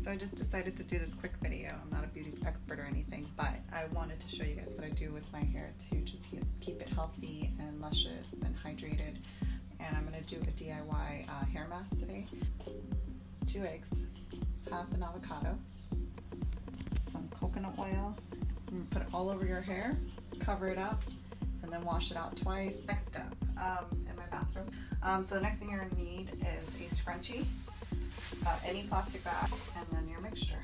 So I just decided to do this quick video. I'm not a beauty expert or anything, but I wanted to show you guys what I do with my hair to just keep it healthy and luscious and hydrated. And I'm gonna do a DIY hair mask today. 2 eggs, half an avocado, some coconut oil. I'm gonna put it all over your hair, cover it up, and then wash it out twice. Next step, in my bathroom. So the next thing you're gonna need is a scrunchie, any plastic bag, and then your mixture.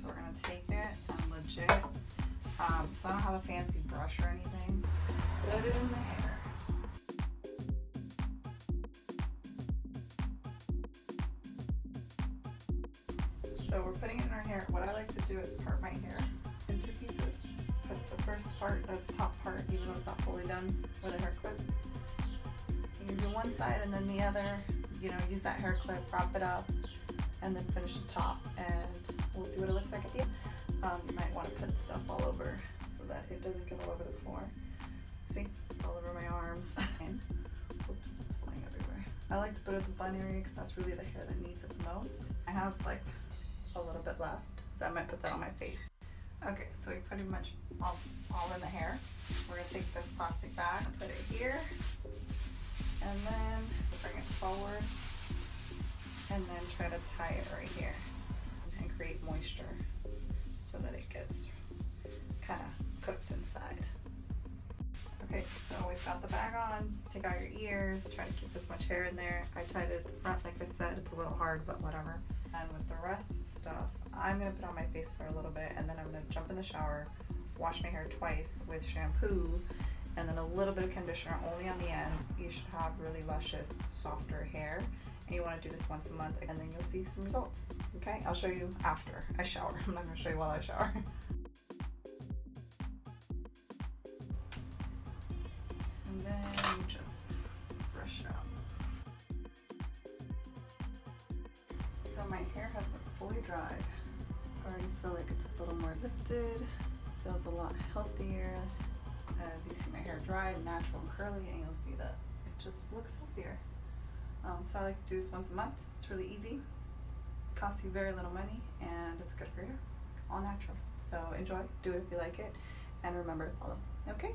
So we're gonna take it and legit, so I don't have a fancy brush or anything, put it in the hair. So we're putting it in our hair. What I like to do is part my hair into pieces. Put the first part, the top part, even though it's not fully done, with a hair clip. You can do one side and then the other, use that hair clip, wrap it up, and then finish the top. And we'll see what it looks like at the end. You might want to put stuff all over so that it doesn't get all over the floor. See, it's all over my arms. And, oops, it's flying everywhere. I like to put it at the bun area because that's really the hair that needs it the most. I have like a little bit left, so I might put that on my face. Okay, so we pretty much all in the hair. We're gonna take this plastic bag and put it here, and then bring it forward, and then try to tie it right here and create moisture so that it gets kind of cooked inside. Okay, so we've got the bag on. Take out your ears, try to keep as much hair in there. I tied it at the front, like I said, it's a little hard, but whatever. And with the rest stuff, I'm gonna put on my face for a little bit, and then I'm gonna jump in the shower, wash my hair twice with shampoo, and then a little bit of conditioner only on the end. You should have really luscious, softer hair, and you wanna do this once a month, and then you'll see some results, okay? I'll show you after I shower. I'm not gonna show you while I shower. And then you just brush it out. So my hair hasn't fully dried. I already feel like it's a little more lifted, feels a lot healthier. As you see my hair dried, natural and curly, and you'll see that it just looks healthier. So I like to do this once a month. It's really easy, costs you very little money, and it's good for your hair, all natural. So enjoy, do it if you like it, and remember to follow, okay?